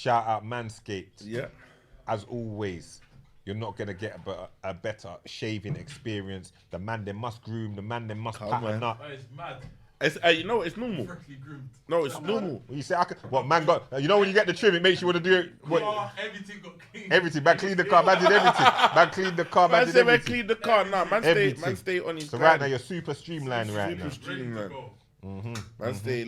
Shout out Manscaped. Yeah. As always, you're not going to get a better shaving experience. The man, they must groom. The man, they must pattern up. Oh, it's mad. It's it's normal. Freshly groomed. No, it's normal. You say, what man got? You know when you get the trim, it makes you want to do it. Everything got clean. Everything. Man clean the car. Man did everything. Man cleaned the car. Man Man did say man everything. clean the car now. Man stay on his So grind. right now you're super streamlined right now. Super streamlined. Go. Man stay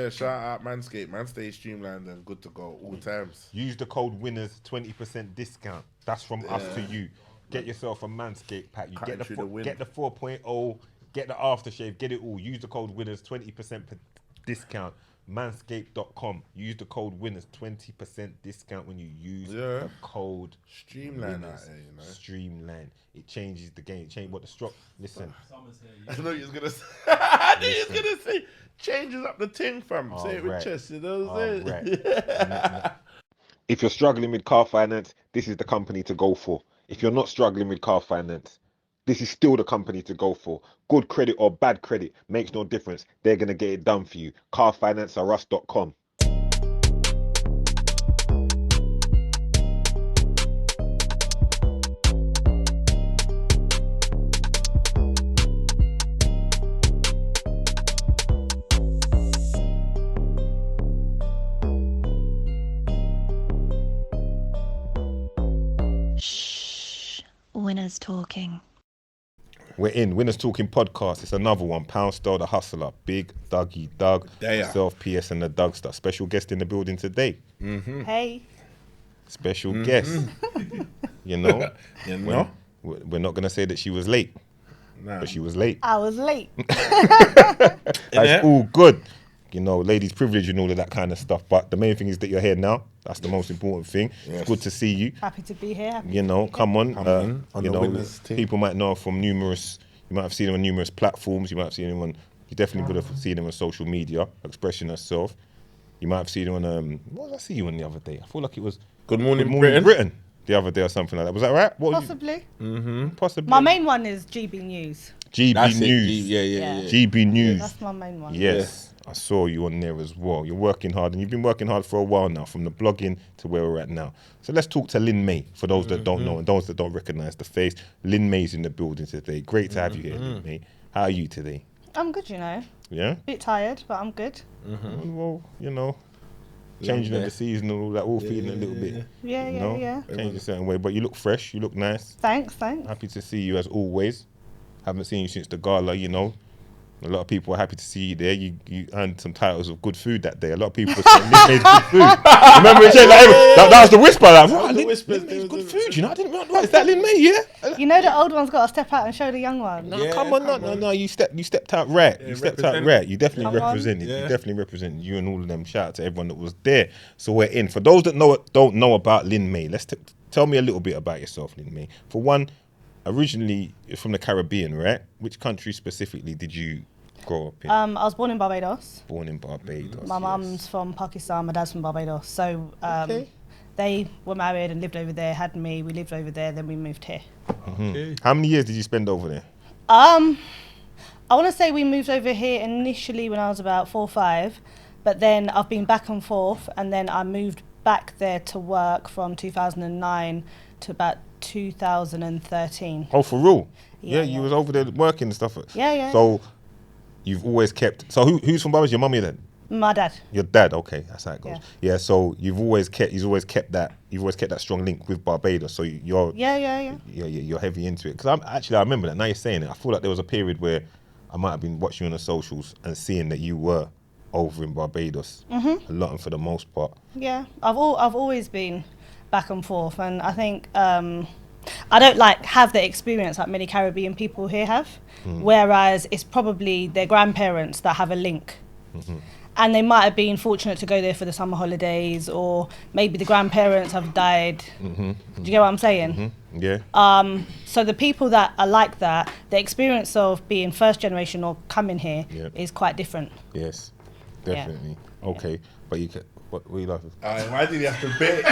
shout out Manscaped. Man stay streamlined and good to go all times. Use the code winners 20% discount. That's from us to you. Get yourself a Manscaped pack. You get the 4.0, get the aftershave, get it all. Use the code winners 20% discount. Manscaped.com. Use the code winners 20% discount when you use the code Streamline winners. out here, you know. Streamline. It changes the game. Change what the strop. Listen. I know you're gonna say. I knew you was gonna say changes up the ting, fam. Say it with chest. You know what I'm saying? If you're struggling with car finance, this is the company to go for. If you're not struggling with car finance, this is still the company to go for. Good credit or bad credit makes no difference. They're going to get it done for you. Carfinancearus.com. Shh. Winners talking. We're in Winners Talking Podcast. It's another one. Pound Star, the Hustler, Big Dougie Doug, myself, PS, and the Dougster. Special guest in the building today. Hey. Special guest. You know, we're not gonna say that she was late, but she was late. I was late. That's all good. You know, ladies' privilege and all of that kind of stuff. But the main thing is that you're here now. That's the most important thing. Yes. It's good to see you. Happy to be here. You know, come on. On You the know, winners team. people might know from numerous. You might have seen him on numerous platforms. You might have seen him on. You definitely would have seen him on social media, expressing herself. You might have seen him on. What did I see you on the other day? I feel like it was Good Morning Britain. Britain. The other day or something like that. Was that right? What Possibly. Possibly. My main one is GB News. GB That's it. News. Yeah. GB News. That's my main one. Yes. I saw you on there as well. You're working hard, and you've been working hard for a while now, from the blogging to where we're at now. So let's talk to Lynn May, for those that don't know and those that don't recognise the face. Lynn May's in the building today. Great to have you here, Lynn May. How are you today? I'm good, you know. Yeah? Bit tired, but I'm good. Well, you know, changing of the season and all that, all feeling a little bit, Yeah, you yeah, know, yeah. change a certain way. But you look fresh, you look nice. Thanks. Happy to see you as always. Haven't seen you since the gala, you know. A lot of people are happy to see you there. You earned some titles of good food that day. A lot of people were saying Lynn May's good food. Remember it? That was the whisper. Like, wow, Lynn May's good food. You know, I didn't know. Is that Lynn May? Yeah. You know the old one's got to step out and show the young one. No, come on, no. You stepped out right. You stepped out right. You definitely represented. You definitely represented. You and all of them. Shout out to everyone that was there. So we're in. For those that don't know about Lynn May, tell me a little bit about yourself, Lynn May. For one, originally you're from the Caribbean, right? Which country specifically did you grow up in? I was born in Barbados. Born in Barbados. My mum's from Pakistan, my dad's from Barbados. So they were married and lived over there, had me, we lived over there, then we moved here. How many years did you spend over there? I want to say we moved over here initially when I was about 4 or 5, but then I've been back and forth, and then I moved back there to work from 2009 to about 2013. Oh, for real? Yeah, You was over there working and stuff. Yeah. So you've always kept. So who's from Barbados? Your mum or your dad? My dad. Your dad. Okay, that's how it goes. Yeah. So you've always kept that strong link with Barbados. So you're you're heavy into it. Because I remember that. Now you're saying it. I feel like there was a period where I might have been watching you on the socials and seeing that you were over in Barbados a lot, and for the most part. Yeah, I've always been back and forth, and I think I don't have the experience like many Caribbean people here have, whereas it's probably their grandparents that have a link. And they might have been fortunate to go there for the summer holidays, or maybe the grandparents have died. Do you get what I'm saying? Yeah. So the people that are like that, the experience of being first generation or coming here is quite different. Yes, definitely. Yeah. Okay, but you can. What are you laughing? Why did he have to bait?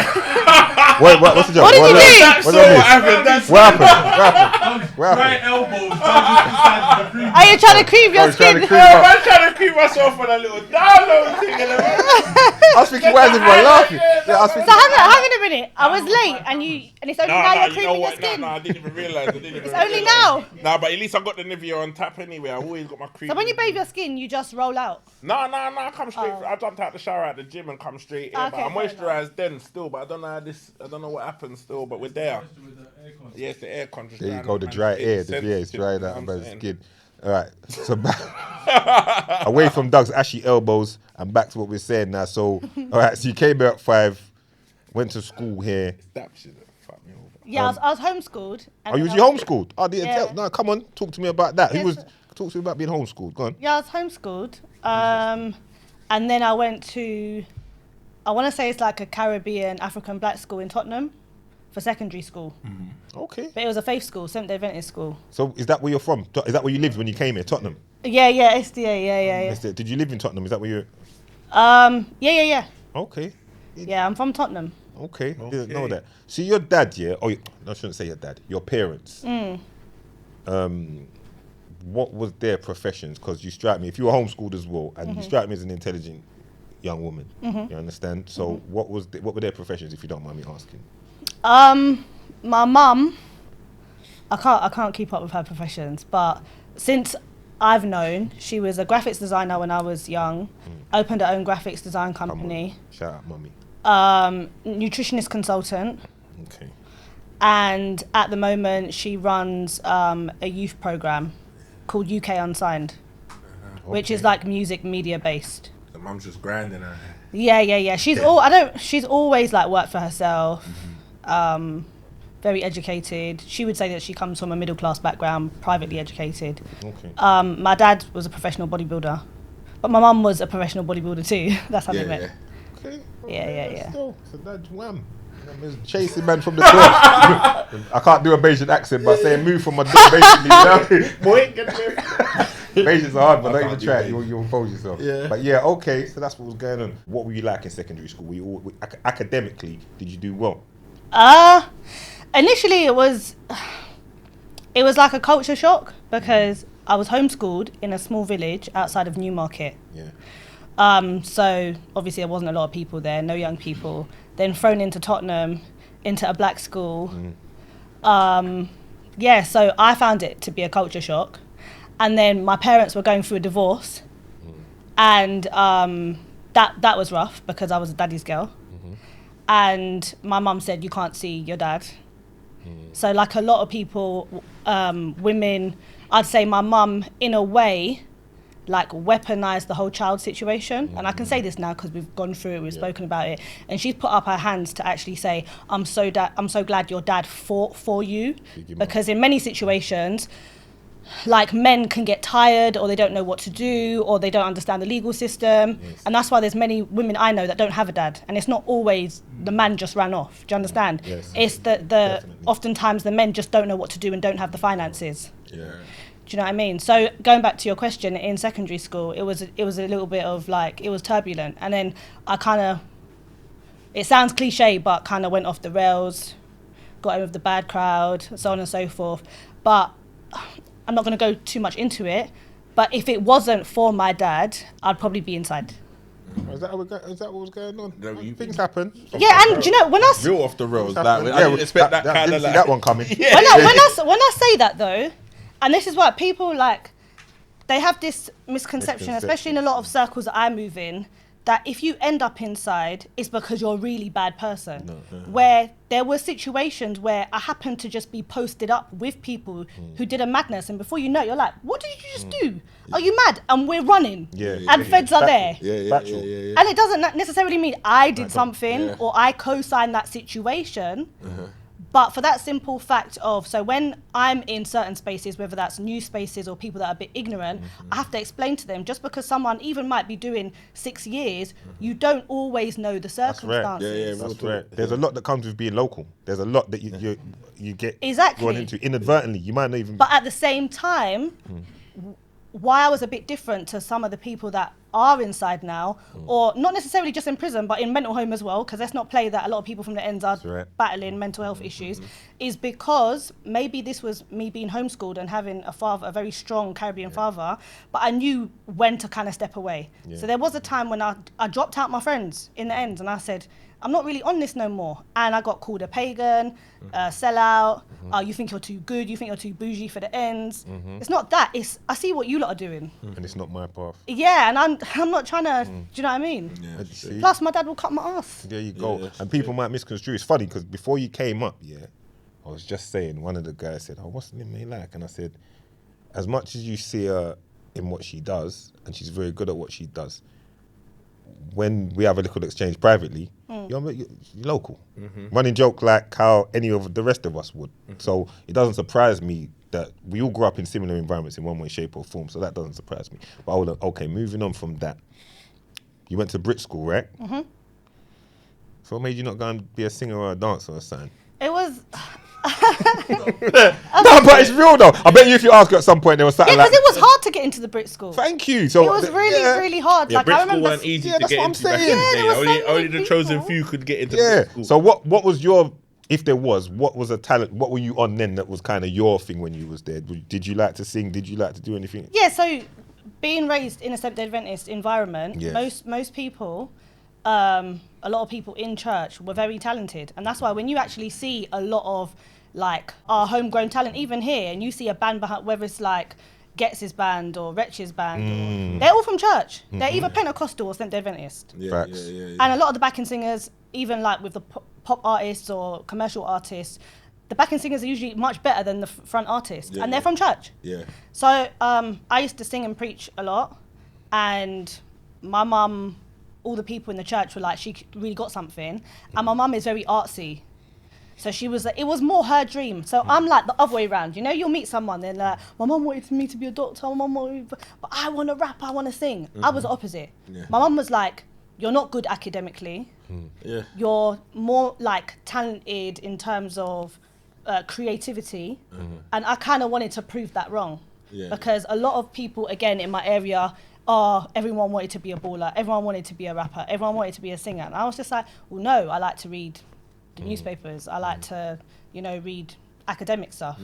What's the joke? What did you do? What happened? Right elbows. Are you trying to cream your skin? I'm trying to cream myself on a little download thing. I was thinking, why is everyone laughing? I was thinking, so hang on a minute. I was late, and it's only now you're creaming your skin. No, I didn't even realise. It's only now. No, but at least I got the Nivea on tap anyway. I always got my cream. So when you bathe your skin, you just roll out. No, I come straight. I jumped out the shower at the gym and come straight in. Okay, but I moisturised then still, but I don't know what happens still. But we're there. Yeah, it's the air con. There you go, the dry air. It's drying out my skin. All right, so away from Doug's ashy elbows and back to what we're saying now. So, all right, so you came here at 5, went to school here. That shit fucked me over. Yeah, I was homeschooled. You homeschooled? I didn't tell. No, come on, talk to me about that. Talk to me about being homeschooled. Go on. Yeah, I was homeschooled. And then I went to, I want to say it's like a Caribbean African black school in Tottenham for secondary school. Okay. But it was a faith school, Seventh-day Adventist school. So is that where you're from? Is that where you lived when you came here, Tottenham? Yeah, SDA, yeah. SDA. Did you live in Tottenham? Is that where you're? Yeah. Okay. Yeah, I'm from Tottenham. Okay. Didn't know that. So your dad, yeah? Oh, I shouldn't say your dad. Your parents. What was their professions? Because you strike me, if you were homeschooled as well, and you strike me as an intelligent young woman. You understand? So what were their professions, if you don't mind me asking? My mum, I can't keep up with her professions, but since I've known, she was a graphics designer when I was young, opened her own graphics design company. Shout out, mummy. Nutritionist consultant. Okay. And at the moment, she runs a youth program called UK Unsigned, which is like music media based. The mum's just grinding her. Yeah. She's always like worked for herself. Very educated. She would say that she comes from a middle class background, privately educated. Okay. My dad was a professional bodybuilder, but my mum was a professional bodybuilder too. That's how they met. Okay. Yeah. So that's wham. I'm chasing man from the door. I can't do a Bayesian accent, but saying move from my door basically. Boy, get there. Bayesian's are hard, but don't even try it. You'll fold yourself. Yeah. But yeah, okay. So that's what was going on. What were you like in secondary school? Academically, did you do well? Initially it was like a culture shock because I was homeschooled in a small village outside of Newmarket. Yeah. So obviously there wasn't a lot of people there, no young people. Then thrown into Tottenham, into a black school. So I found it to be a culture shock. And then my parents were going through a divorce. And that was rough because I was a daddy's girl. And my mum said, you can't see your dad. So like a lot of people, women, I'd say my mum, in a way, like weaponized the whole child situation. And I can say this now because we've gone through it, we've spoken about it. And she's put up her hands to actually say, I'm so glad your dad fought for you. Because in many situations, like men can get tired or they don't know what to do or they don't understand the legal system. And that's why there's many women I know that don't have a dad. And it's not always the man just ran off. Do you understand? It's the oftentimes the men just don't know what to do and don't have the finances. Do you know what I mean? So going back to your question, in secondary school, it was a little bit of like, it was turbulent. And then I kind of, it sounds cliche, but kind of went off the rails, got in with the bad crowd, so on and so forth. But I'm not going to go too much into it. But if it wasn't for my dad, I'd probably be inside. Is that what was going on? No, things happen. Yeah, and do you know, when I... Real off the rails. I didn't expect that kind of like... that one coming. When I say that though, and this is what people like, they have this misconception, especially in a lot of circles that I move in, that if you end up inside, it's because you're a really bad person. Where there were situations where I happened to just be posted up with people who did a madness, and before you know it, you're like, what did you just do? Are you mad? And we're running. And feds are there. And it doesn't necessarily mean I did something or I co-signed that situation. But for that simple fact of, so when I'm in certain spaces, whether that's new spaces or people that are a bit ignorant, I have to explain to them, just because someone even might be doing 6 years, you don't always know the circumstances. That's right. There's a lot that comes with being local. There's a lot that you get exactly drawn into inadvertently. You might not even... But at the same time, why I was a bit different to some of the people that are inside now, or not necessarily just in prison, but in mental home as well, because let's not play that a lot of people from the ends are battling mental health issues, is because maybe this was me being homeschooled and having a father, a very strong Caribbean father, but I knew when to kind of step away. So there was a time when I dropped out my friends in the end, and I said, I'm not really on this no more. And I got called a pagan, sellout, you think you're too good, you think you're too bougie for the ends. It's not that, it's, I see what you lot are doing. And it's not my path. Yeah, and I'm not trying to, do you know what I mean? Yeah. Plus, my dad will cut my ass. There you go. And people might misconstrue. It's funny, because before you came up, I was just saying, one of the guys said, what's Lin May like? And I said, as much as you see her in what she does, and she's very good at what she does, when we have a little exchange privately, you're local. Running joke like how any of the rest of us would. So it doesn't surprise me that we all grew up in similar environments in one way, shape or form. So that doesn't surprise me. But okay, moving on from that. You went to Brit school, right? So what made you not go and be a singer or a dancer or something? It was... No, but it's real though. I bet you if you ask her at some point, there was something because it was hard to get into the Brit school. Thank you. So it was really hard. Yeah, like Brit I school remember, weren't easy to that's get what I'm into back in saying. the day. there were so Only many the chosen people. few could get into Brit school. So what was your, if there was, what was a talent, what were you on then that was kind of your thing when you was there? Did you like to sing? Did you like to do anything? Yeah, so being raised in a Seventh-day Adventist environment, most people, a lot of people in church were very talented. And that's why when you actually see a lot of like our homegrown talent, even here, and you see a band behind, whether it's like Getz's band or Wretch's band, they're all from church. They're either Pentecostal or Seventh-day Adventist. Facts. And a lot of the backing singers, even like with the pop artists or commercial artists, the backing singers are usually much better than the front artists, and they're from church. So I used to sing and preach a lot, and my mum, all the people in the church were like, she really got something, and my mum is very artsy. So she was, it was more her dream. So I'm like the other way around. You know, you'll meet someone, they're like, my mum wanted me to be a doctor, my mum wanted, but I want to rap, I want to sing. I was the opposite. My mum was like, you're not good academically. You're more like talented in terms of creativity. And I kind of wanted to prove that wrong. Because a lot of people, again, in my area, everyone wanted to be a baller, everyone wanted to be a rapper, everyone wanted to be a singer. And I was just like, well, no, I like to read the newspapers. I like to, read academic stuff.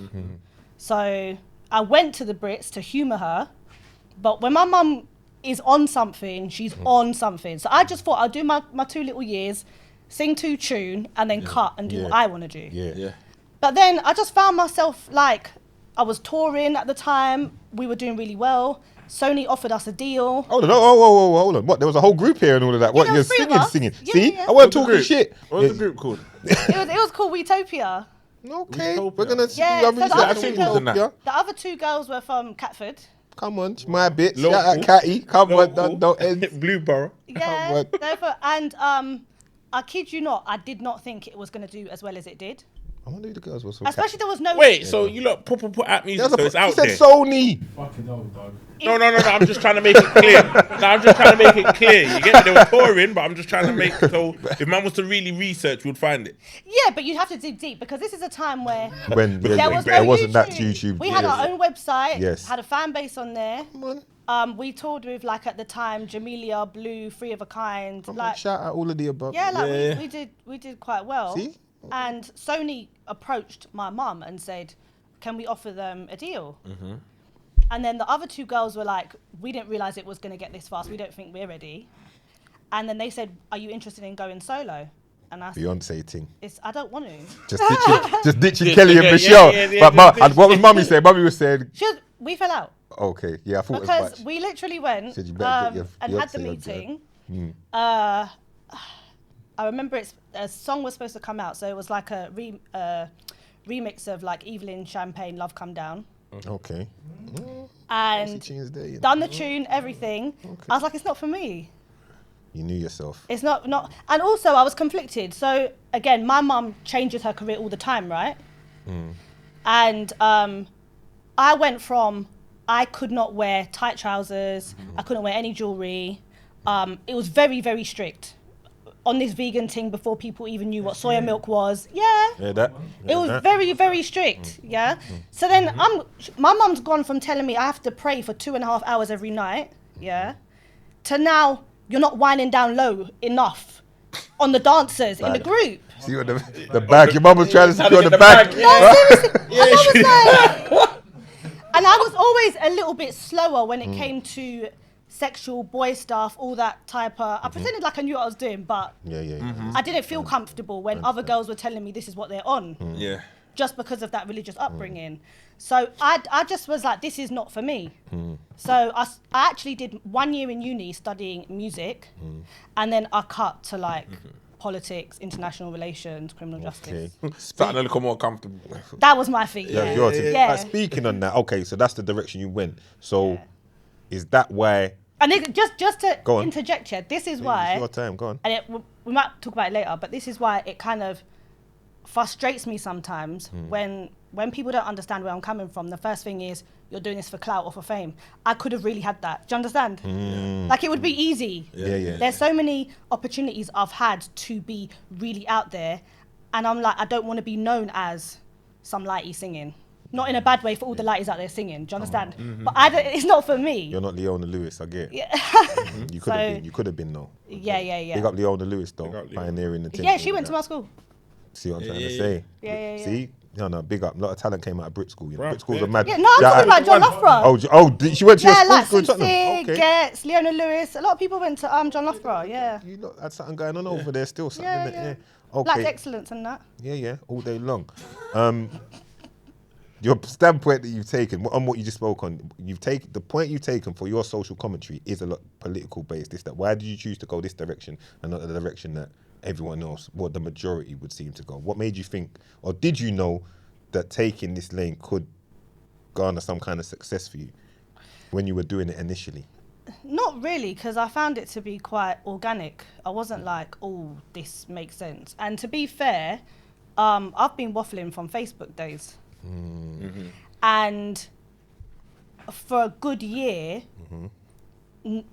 So I went to the Brits to humour her, but when my mum is on something, she's on something. So I just thought I'll do my 2 little years, sing 2 tune, and then cut and do what I want to do. But then I just found myself like, I was touring at the time, we were doing really well. Sony offered us a deal. Hold on. What? There was a whole group here and all of that. What? You're singing. See? I wasn't talking shit. What was the group called? It was called Utopia. Okay. We're going to see. Yeah, so the other 2 girls were from Catford. Come on, my bitch. Local. Shout out Catty. Come on, don't end. Blueborough. Yeah. And I kid you not, I did not think it was going to do as well as it did. I wonder who the girls were. Especially there was no... Wait, so you lot put out music, so it's out there. there. You said Sony. Fucking hell, dog. No, I'm just trying to make it clear. You get it? They were touring, but I'm just trying to make so if man was to really research, we'd find it. Yeah, but you'd have to dig deep because this is a time where when there wasn't that YouTube. We had our own website. Yes. Had a fan base on there. Come on. We toured with like at the time Jamelia, Blue, Three of a Kind. Come on, shout out all of the above. Yeah, we did quite well. See? And Sony approached my mum and said, "Can we offer them a deal?" And then the other 2 girls were like, "We didn't realize it was going to get this fast. We don't think we're ready." And then they said, "Are you interested in going solo?" And I said, Beyonce thing. I don't want to. Just ditching Kelly and Michelle. And what was Mummy saying? Mummy was saying... We fell out. Okay, yeah, I thought because it was much. we literally went Said you better get your and had the Beyonce meeting. I remember a song was supposed to come out, so it was like a remix of like Evelyn Champagne, Love Come Down. Okay. And done the tune, everything. Okay. I was like, it's not for me. You knew yourself. It's not, and also I was conflicted. So again, my mum changes her career all the time, right? And I went from, I could not wear tight trousers, I couldn't wear any jewelry. It was very, very strict. on this vegan thing before people even knew what soya milk was. Yeah. It was very, very strict. Yeah. So then my mum's gone from telling me I have to pray for 2.5 hours every night. Yeah. To now you're not winding down low enough on the dancers in the group. See what the bag, your mum was trying to secure the bag. No, seriously. And I was always a little bit slower when it came to sexual boy stuff, all that type of. I pretended like I knew what I was doing, but I didn't feel comfortable when other girls were telling me this is what they're on. Yeah. Just because of that religious upbringing. So I just was like, this is not for me. So I actually did 1 year in uni studying music, and then I cut to like politics, international relations, criminal justice. Starting to look more comfortable. That was my thing. Yeah. Speaking on that, okay, so that's the direction you went. So is that why? And just to interject here, this is why. It's your time, go on. And we might talk about it later, but this is why it kind of frustrates me sometimes when people don't understand where I'm coming from. The first thing is, you're doing this for clout or for fame. I could have really had that. Do you understand? Like, it would be easy. There's so many opportunities I've had to be really out there, and I'm like, I don't want to be known as some lighty singing. Not in a bad way for all the lighties out there singing. Do you understand? But it's not for me. You're not Leona Lewis, I get. Yeah. You could have been. You could have been though. Yeah. Big up Leona Lewis though, pioneering the thing. Yeah, she went to my school. See what I'm trying to say? Yeah. See? No, big up. A lot of talent came out of Brit School. You know? Brit Schools are mad. Yeah, no, I'm talking about John Loughborough. She went to your school? Like School Sincere, Getz, Leona Lewis. A lot of people went to John Loughborough, yeah. You lot had something going on over there still, something, innit? Yeah. Okay. Black excellence and that. Yeah, all day long. Your standpoint that you've taken on what you just spoke on, the point you've taken for your social commentary is a lot political based. Why did you choose to go this direction and not the direction that everyone else, what the majority would seem to go? What made you think, or did you know that taking this lane could garner some kind of success for you when you were doing it initially? Not really, because I found it to be quite organic. I wasn't like, oh, this makes sense. And to be fair, I've been waffling from Facebook days. And for a good year,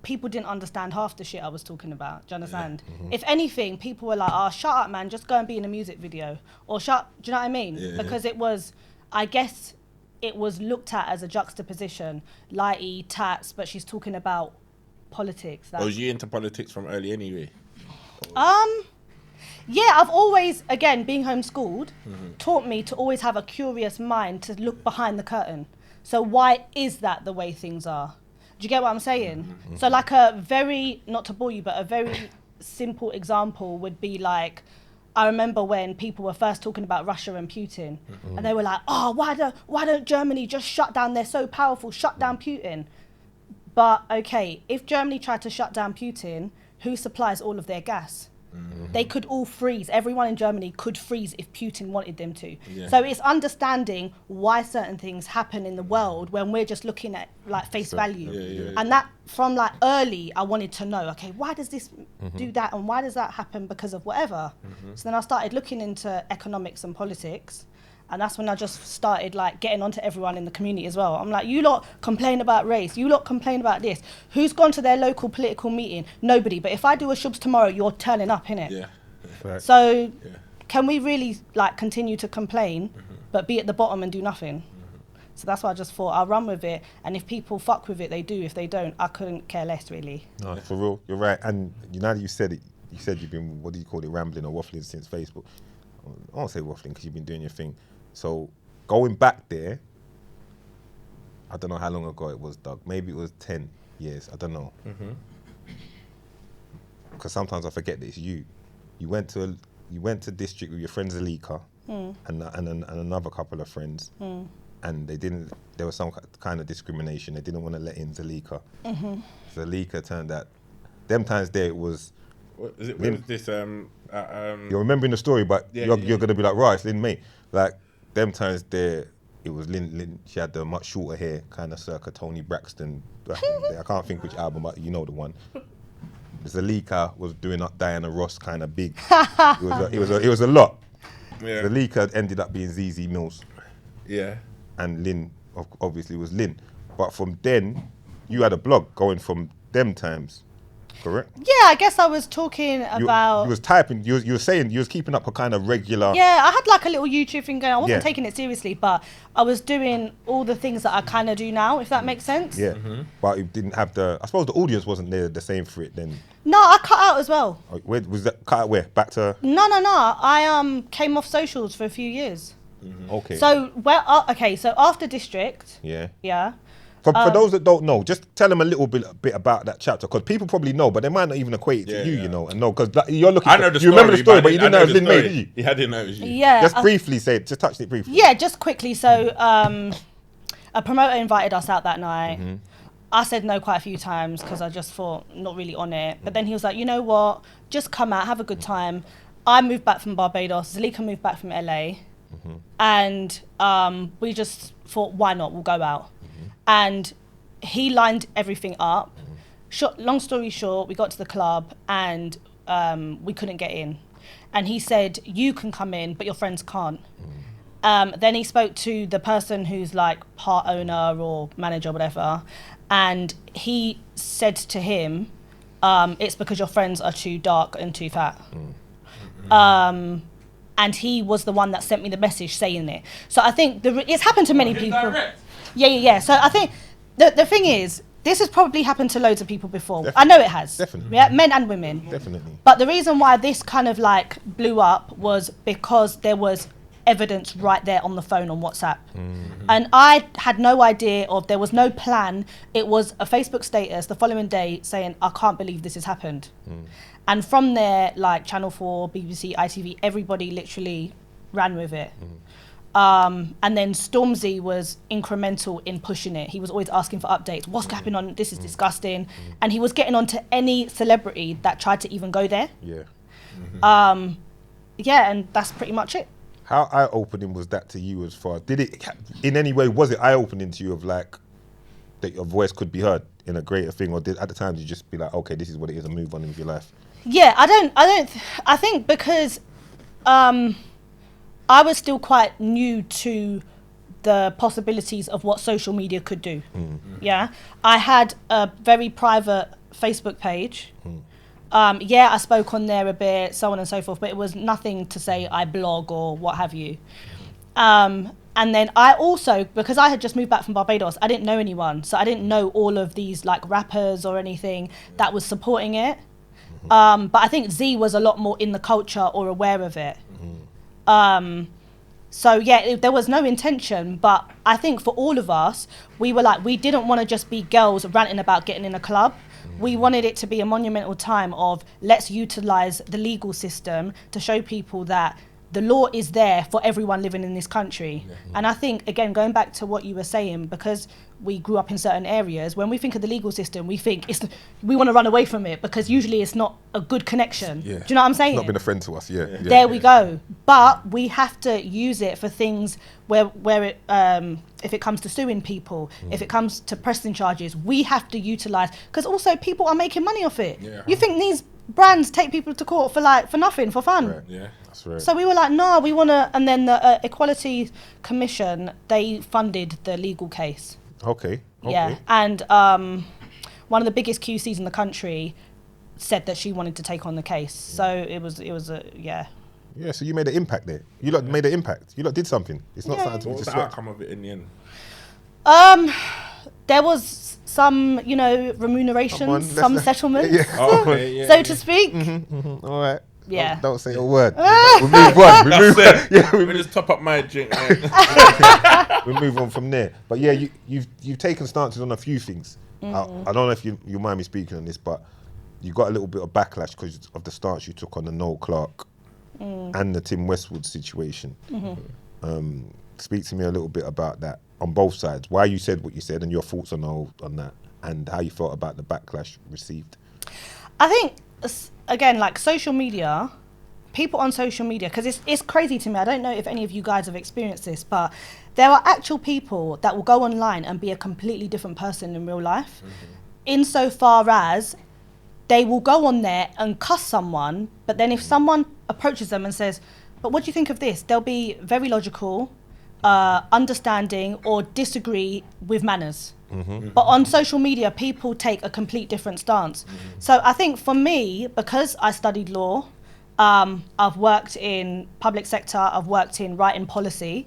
people didn't understand half the shit I was talking about. Do you understand? If anything, people were like, oh, shut up, man, just go and be in a music video. Or do you know what I mean? Because it was, I guess, it was looked at as a juxtaposition. Lighty, tats, but she's talking about politics. Was you into politics from early anyway? Yeah, I've always, again, being homeschooled, taught me to always have a curious mind to look behind the curtain. So why is that the way things are? Do you get what I'm saying? So like a very, not to bore you, but a very simple example would be like, I remember when people were first talking about Russia and Putin, and they were like, oh, why don't Germany just shut down, they're so powerful, shut down Putin. But okay, if Germany tried to shut down Putin, who supplies all of their gas? They could all freeze. Everyone in Germany could freeze if Putin wanted them to. So it's understanding why certain things happen in the world when we're just looking at like face value. And that from like early, I wanted to know, okay, why does this do that? And why does that happen because of whatever? So then I started looking into economics and politics. And that's when I just started like getting onto everyone in the community as well. I'm like, you lot complain about race, you lot complain about this. Who's gone to their local political meeting? Nobody. But if I do a shubs tomorrow, you're turning up, innit? Yeah. So can we really like continue to complain, but be at the bottom and do nothing? So that's why I just thought I'll run with it. And if people fuck with it, they do. If they don't, I couldn't care less, really. No, for real, you're right. And now that you said it, you said you've been, what do you call it, rambling or waffling since Facebook. I won't say waffling because you've been doing your thing. So going back there, I don't know how long ago it was, Doug. Maybe it was 10 years. I don't know. Because sometimes I forget that it's you. You went to district with your friend Zalika and another couple of friends, and there was some kind of discrimination. They didn't want to let in Zalika. Zalika turned out. Them times there it was. What is it? When was this? You're remembering the story, but you're gonna be like, right, it's Lynn May. Like them times there, it was Lynn. She had the much shorter hair, kind of circa Toni Braxton. I can't think which album, but you know the one. Zalika was doing up Diana Ross, kind of big. It was a lot. Yeah. Zalika ended up being ZZ Mills. Yeah. And Lynn obviously was Lynn. But from then, you had a blog going from them times. correct? Yeah, I guess I was talking about. You was typing. You were saying you was keeping up a kind of regular. Yeah, I had like a little YouTube thing going. I wasn't Yeah. taking it seriously, but I was doing all the things that I kind of do now, if that makes sense. Yeah, but you didn't have the. I suppose the audience wasn't there the same for it then. No, I cut out as well. Where was that cut out? Where back to? No. I came off socials for a few years. Okay. So so after District. Yeah. Yeah. For those that don't know, just tell them a little bit about that chapter, because people probably know, but they might not even equate it to you, you know, and know, because you're looking. I know the story. You remember the story, but you didn't know it was Lin May, did you? Yeah, I didn't know it was you. Yeah. Just briefly say it. Just touch it briefly. Yeah, just quickly. So a promoter invited us out that night. I said no quite a few times because I just thought not really on it. But then he was like, you know what? Just come out, have a good time. I moved back from Barbados. Zalika moved back from LA. And we just thought, why not? We'll go out. And he lined everything up. Long story short, we got to the club and we couldn't get in. And he said, you can come in, but your friends can't. Then he spoke to the person who's like part owner or manager or whatever. And he said to him, it's because your friends are too dark and too fat. And he was the one that sent me the message saying it. So I think it's happened to many people. Direct. Yeah. So I think the thing is, this has probably happened to loads of people before. Definitely. I know it has. Definitely. Yeah, men and women. Definitely. But the reason why this kind of like blew up was because there was evidence right there on the phone on WhatsApp. And I had no idea there was no plan. It was a Facebook status the following day saying, I can't believe this has happened. And from there, like Channel 4, BBC, ITV, everybody literally ran with it. And then Stormzy was incremental in pushing it. He was always asking for updates. What's happening on? This is disgusting. And he was getting on to any celebrity that tried to even go there. Yeah. Yeah, and that's pretty much it. How eye-opening was that to you? As far did it in any way, was it eye-opening to you of like that your voice could be heard in a greater thing, or at the time did you just be like, okay, this is what it is, and move on with your life? Yeah, I think because I was still quite new to the possibilities of what social media could do. Yeah, I had a very private Facebook page. Yeah, I spoke on there a bit, so on and so forth, but it was nothing to say I blog or what have you. And then I also, because I had just moved back from Barbados, I didn't know anyone. So I didn't know all of these like rappers or anything that was supporting it. But I think Z was a lot more in the culture or aware of it. So yeah, there was no intention, but I think for all of us, we were like, we didn't want to just be girls ranting about getting in a club. We wanted it to be a monumental time of let's utilize the legal system to show people that the law is there for everyone living in this country. And I think, again, going back to what you were saying, because we grew up in certain areas, when we think of the legal system, we think we want to run away from it because usually it's not a good connection. Do you know what I'm saying? It's not been a friend to us, There we go. But we have to use it for things where it, if it comes to suing people, if it comes to pressing charges, we have to utilize, because also people are making money off it. You think these brands take people to court for nothing, for fun? Right. Yeah, that's right. So we were like, no, we want to, and then the Equality Commission, they funded the legal case. Okay. Yeah, and one of the biggest QCs in the country said that she wanted to take on the case. So it was yeah. Yeah, so you made an impact there. You lot made an impact. You lot did something. It's not something to What was just the outcome of it in the end? There was some, remunerations, some settlements, so to speak. All right. Yeah. Don't say a word. We move on. Let me just top up my drink. We move on from there. But yeah, you've taken stances on a few things. I don't know if you mind me speaking on this, but you got a little bit of backlash because of the stance you took on the Noel Clarke and the Tim Westwood situation. Speak to me a little bit about that on both sides. Why you said what you said and your thoughts on that, and how you felt about the backlash received. I think, again, like social media, people on social media, because it's crazy to me. I don't know if any of you guys have experienced this, but there are actual people that will go online and be a completely different person in real life, insofar as they will go on there and cuss someone, but then if someone approaches them and says, but what do you think of this? They'll be very logical, understanding, or disagree with manners. But on social media, people take a complete different stance. So I think for me, because I studied law, I've worked in public sector, I've worked in writing policy,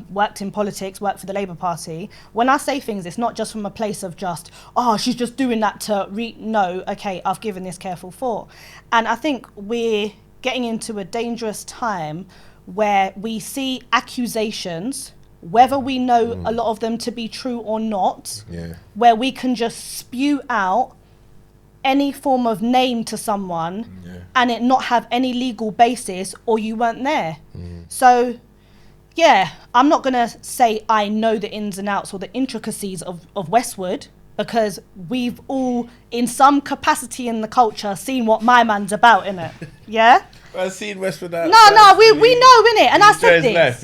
worked in politics, worked for the Labour Party. When I say things, it's not just from a place of just, oh, she's just doing that to no, okay, I've given this careful thought. And I think we're getting into a dangerous time where we see accusations, whether we know a lot of them to be true or not, where we can just spew out any form of name to someone and it not have any legal basis, or you weren't there. So yeah, I'm not gonna say I know the ins and outs or the intricacies of Westwood, because we've all in some capacity in the culture seen what my man's about, innit? Yeah. I've seen Westwood. No, we know, innit? And I said this.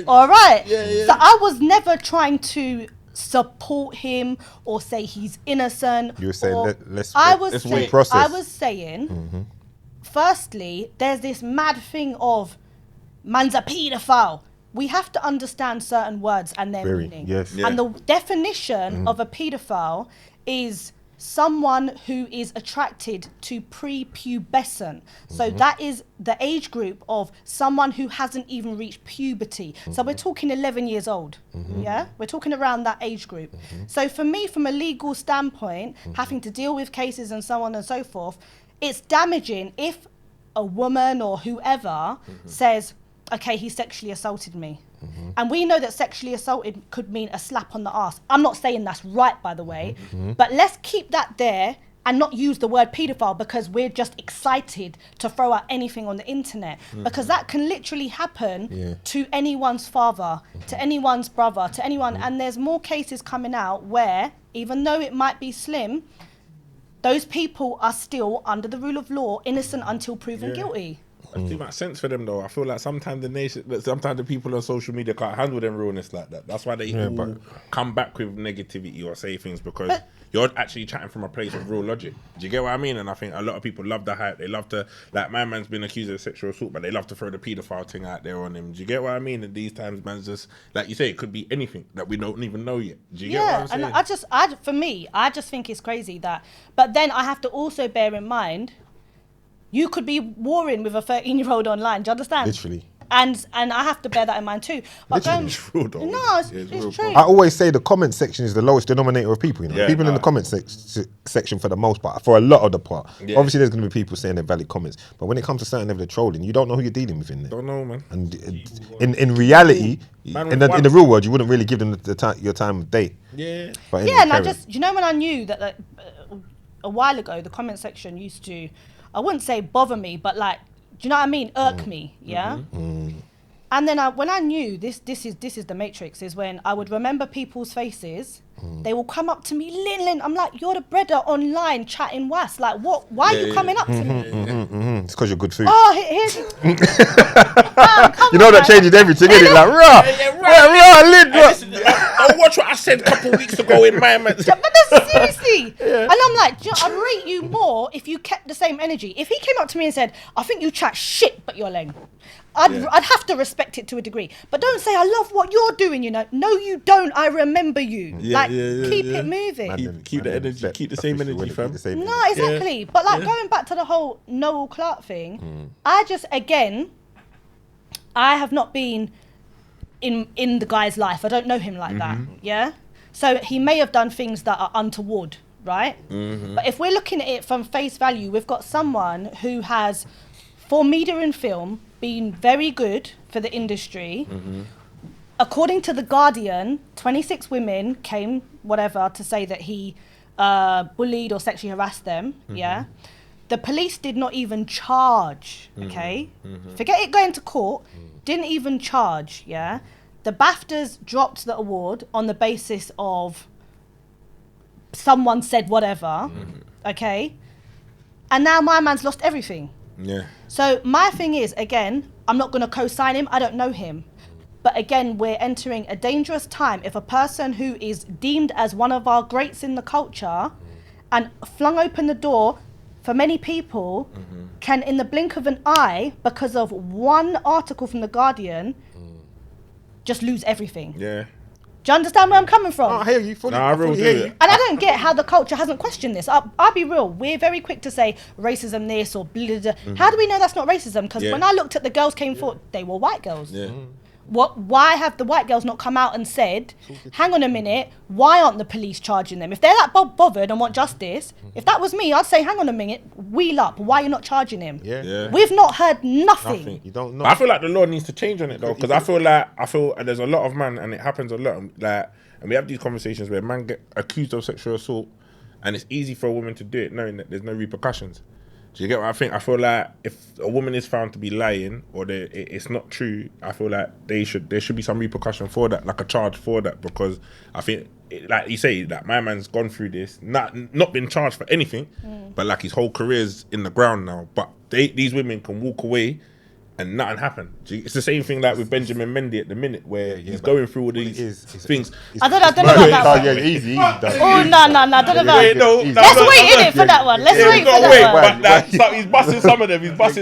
All right. So I was never trying to support him or say he's innocent. You were saying let's process. I was saying, firstly, there's this mad thing of man's a paedophile. We have to understand certain words and their meaning. Yes. And the definition of a paedophile is someone who is attracted to prepubescent. So that is the age group of someone who hasn't even reached puberty. So we're talking 11 years old. Yeah, we're talking around that age group. So for me, from a legal standpoint, having to deal with cases and so on and so forth, it's damaging if a woman or whoever says, okay, he sexually assaulted me. And we know that sexually assaulted could mean a slap on the ass. I'm not saying that's right, by the way, but let's keep that there and not use the word paedophile because we're just excited to throw out anything on the internet, because that can literally happen to anyone's father, to anyone's brother, to anyone. And there's more cases coming out where, even though it might be slim, those people are still, under the rule of law, innocent until proven guilty. That's too much sense for them, though. I feel like sometimes the people on social media can't handle them realness like that. That's why they all come back with negativity or say things, because you're actually chatting from a place of real logic. Do you get what I mean? And I think a lot of people love the hype. They love to, like, my man's been accused of sexual assault, but they love to throw the paedophile thing out there on him. Do you get what I mean? And these times, man's just, like you say, it could be anything that we don't even know yet. Do you get what I'm saying? And for me, I just think it's crazy that, but then I have to also bear in mind, you could be warring with a 13-year-old online. Do you understand? Literally. And I have to bear that in mind too. But Literally. It's real, though. No, it's true. I always say the comment section is the lowest denominator of people. You know, people in the comment section for the most part, for a lot of the part. Obviously, there's going to be people saying they're valid comments, but when it comes to certain level of trolling, you don't know who you're dealing with in there. Don't know, man. And in reality, in the real world, you wouldn't really give them your time of day. Yeah. But and I just, you know, when I knew that, like, a while ago, the comment section used to, I wouldn't say bother me, but, like, do you know what I mean? Irk me, yeah? And then when I knew this is the Matrix, is when I would remember people's faces. They will come up to me, Lin. I'm like, you're the brother online chatting was. Like, what? Why are you coming up to me? It's because you're good food. Oh, here's you know that changes everything, isn't it? Like, Lin. Oh, watch what I said a couple of weeks ago in my man. But that's seriously. And I'm like, I'd rate you more if you kept the same energy. If he came up to me and said, I think you chat shit, but you're lame, I'd have to respect it to a degree. But don't say, I love what you're doing, you know. No, you don't. I remember you. Keep it moving. Keep the energy. Keep the same energy, fam. No, exactly. Yeah. But, like, going back to the whole Noel Clarke thing, I just, again, I have not been in the guy's life. I don't know him like that, yeah? So he may have done things that are untoward, right? But if we're looking at it from face value, we've got someone who has, for media and film, been very good for the industry. According to The Guardian, 26 women came, whatever, to say that he bullied or sexually harassed them, yeah? The police did not even charge, okay? Forget it going to court, didn't even charge, yeah? The BAFTAs dropped the award on the basis of someone said whatever, okay? And now my man's lost everything. Yeah. So my thing is, again, I'm not going to co-sign him. I don't know him. But again, we're entering a dangerous time. If a person who is deemed as one of our greats in the culture and flung open the door for many people can, in the blink of an eye, because of one article from The Guardian, just lose everything. Yeah. Do you understand where I'm coming from? I hear you fully. Nah, I really fully hear do. you. And I don't get how the culture hasn't questioned this. I'll be real. We're very quick to say racism this or blah, blah, blah. How do we know that's not racism? Because when I looked at the girls came forward, they were white girls. Yeah. Why have the white girls not come out and said, hang on a minute, why aren't the police charging them? If they're that bothered and want justice, if that was me, I'd say, hang on a minute, wheel up, why are you not charging him? Yeah. We've not heard nothing. You don't know. I feel like the law needs to change on it though, because I feel and there's a lot of man, and it happens a lot, like, and we have these conversations where man get accused of sexual assault, and it's easy for a woman to do it knowing that there's no repercussions. Do you get what I think? I feel like if a woman is found to be lying or it's not true, I feel like there should be some repercussion for that, like a charge for that, because I think, like you say, that my man's gone through this, not been charged for anything, but like his whole career's in the ground now. But these women can walk away and nothing happened. It's the same thing like with Benjamin Mendy at the minute, where he's going through all these things. I don't know about that one. Easy. Oh, no, I don't know about Let's Let's wait in it for that one. Let's wait for that one. But he's busting some of them. No, but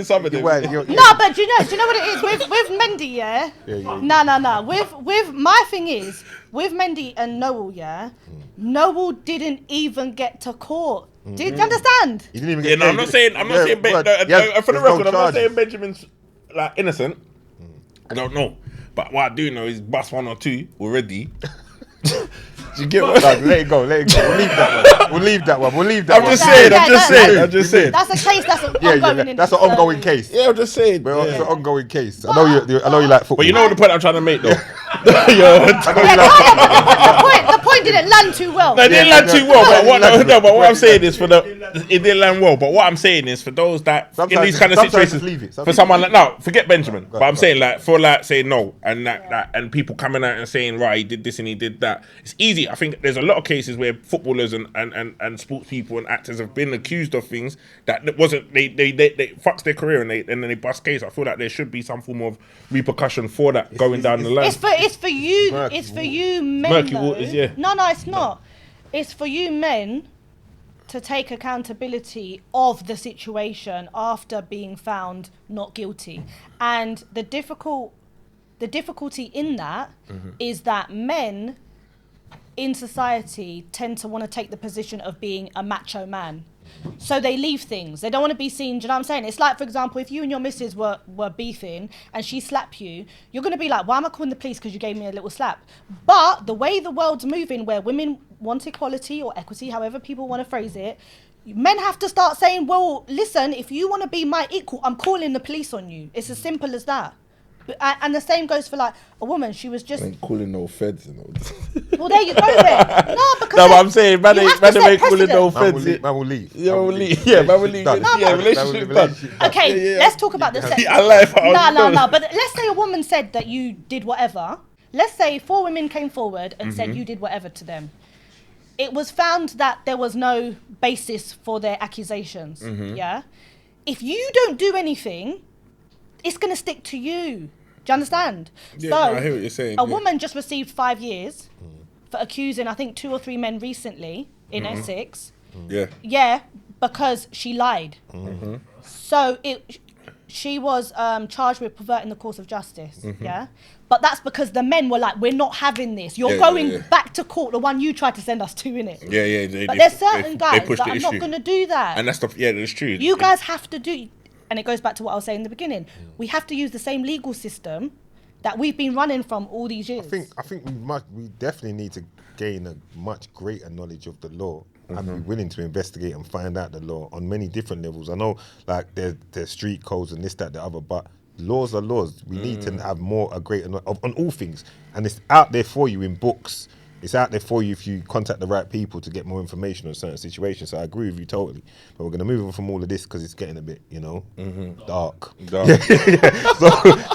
do you know what it is with Mendy, yeah? No. With my thing is with Mendy and Noel, yeah. Noel didn't even get to court. Do you understand? He didn't even get. I'm not saying. For the record, I'm not saying Benjamin's like innocent. I don't know, but what I do know is bust 1 or 2 already. Do you get what? Let it go. We'll leave that one. I'm just saying. That's a case that's ongoing. That's an ongoing case. Yeah, I'm just saying. But it's an ongoing case. I know you like football. But you know the point I'm trying to make, though. The point didn't land too well. No, it didn't land too well. But what I'm saying is it didn't land well. But what I'm saying is for those that in these kind of situations, for someone like forget Benjamin. But I'm saying like for like saying no and that and people coming out and saying right, he did this and he did that. It's easy. I think there's a lot of cases where footballers and sports people and actors have been accused of things that wasn't they fucks their career and then they bust case. I feel like there should be some form of repercussion for that going down the line. It's for you. It's for you men. Murky waters, yeah. No, it's not. It's for you men to take accountability of the situation after being found not guilty. And the difficulty in that is that men in society tend to want to take the position of being a macho man. So they leave things. They don't want to be seen. Do you know what I'm saying? It's like, for example, if you and your missus were beefing and she slapped you, you're going to be like, why am I calling the police because you gave me a little slap? But the way the world's moving, where women want equality or equity, however people want to phrase it, men have to start saying, well, listen, if you want to be my equal, I'm calling the police on you. It's as simple as that. And the same goes for like a woman. She was just ain't calling no feds and all. Well, there you go then. No, because no, but I'm saying man ain't calling no feds. Man will leave. Yeah, man will leave. Yeah, relationship done. Okay, let's talk about the sex. No. But let's say a woman said that you did whatever. Let's say 4 women came forward and said you did whatever to them. It was found that there was no basis for their accusations. Yeah. If you don't do anything, it's going to stick to you. Do you understand? Yeah, so I hear what you're saying. A woman just received 5 years for accusing, I think, 2 or 3 men recently in Essex. Yeah, because she lied. So she was charged with perverting the course of justice. Yeah, but that's because the men were like, "We're not having this. You're going back to court, the one you tried to send us to, innit?" Yeah. But there's certain guys that are not going to do that. And that's that's true. You guys have to do. And it goes back to what I was saying in the beginning. We have to use the same legal system that we've been running from all these years. I think we definitely need to gain a much greater knowledge of the law and be willing to investigate and find out the law on many different levels. I know like there's street codes and this, that, the other, but laws are laws. We need to have a greater knowledge on all things. And it's out there for you in books. It's out there for you if you contact the right people to get more information on certain situations. So I agree with you totally. But we're going to move on from all of this because it's getting a bit, dark.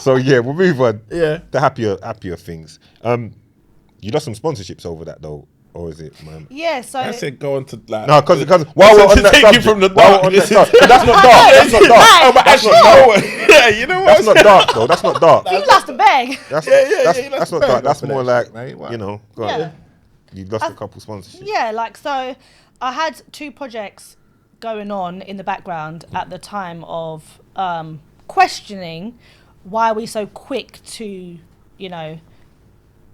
So yeah, we'll move on to happier things. You lost some sponsorships over that though, or is it, man? Yeah, so I said go on to like... No, because while we're on that subject... From the dark. That's not dark. That's not dark. Oh, but actually, no. You know what? That's not dark though. That's not dark. You lost a bag. That's not dark. That's more like, go on. You lost a couple sponsorships. Yeah, like, so I had 2 projects going on in the background at the time of questioning why are we so quick to,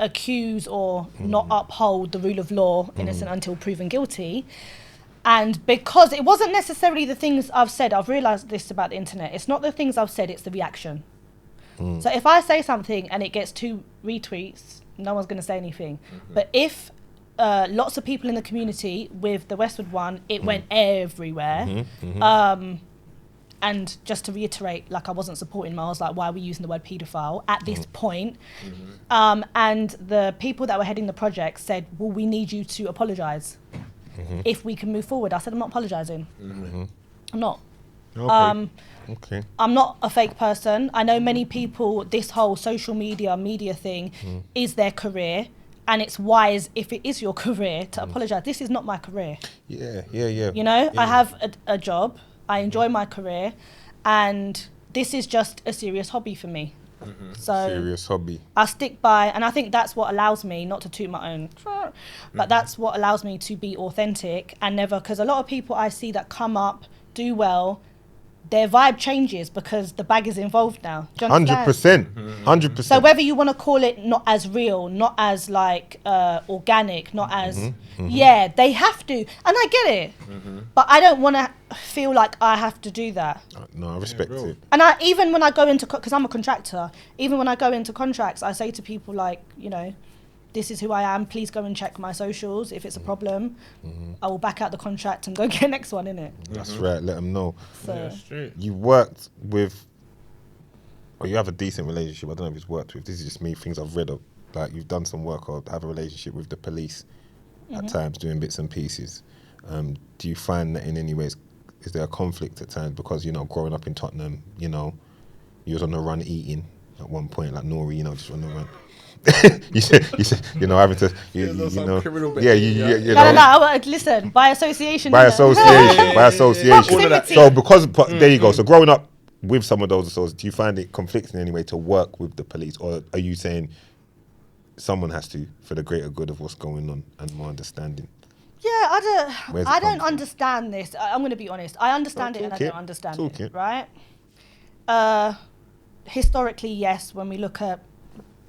accuse or not uphold the rule of law, innocent until proven guilty. And because it wasn't necessarily the things I've said, I've realised this about the internet. It's not the things I've said, it's the reaction. So if I say something and it gets 2 retweets, no one's going to say anything. But if lots of people in the community, with the Westwood one, it went everywhere. And just to reiterate, like, I wasn't supporting Miles, like, why are we using the word paedophile at this point? And the people that were heading the project said, well, we need you to apologise if we can move forward. I said, I'm not apologising. I'm not. Okay. I'm not a fake person. I know many people, this whole social media thing is their career. And it's wise, if it is your career, to apologise. This is not my career. Yeah. You know, I have a job. I enjoy my career, and this is just a serious hobby for me. So Serious hobby. I stick by, and I think that's what allows me, not to toot my own, but that's what allows me to be authentic and never, because a lot of people I see that come up, do well, their vibe changes because the bag is involved now. Do you understand? 100%. So whether you want to call it not as real, not as like organic, not as yeah, they have to, and I get it, but I don't want to feel like I have to do that. No, I respect it. And even when I go into, because I'm a contractor, even when I go into contracts, I say to people like, you know, this is who I am, please go and check my socials. If it's a problem, I will back out the contract and go get the next one, innit? That's right, let them know. So You worked with, or you have a decent relationship, I don't know if it's worked with, this is just me, things I've read of, like you've done some work or have a relationship with the police at times, doing bits and pieces. Do you find that in any ways, is there a conflict at times? Because, you know, growing up in Tottenham, you know, you was on the run eating at one point, like Nori, you know, just on the run. you said, you know, having to, you know, you know. No, listen, by association. By association. Proximity. So because, there you go. So growing up with some of those associates, do you find it conflicts in any way to work with the police? Or are you saying someone has to, for the greater good of what's going on and more understanding? Yeah, I don't understand this. I'm going to be honest. I understand it and I don't understand it, right? Historically, yes, when we look at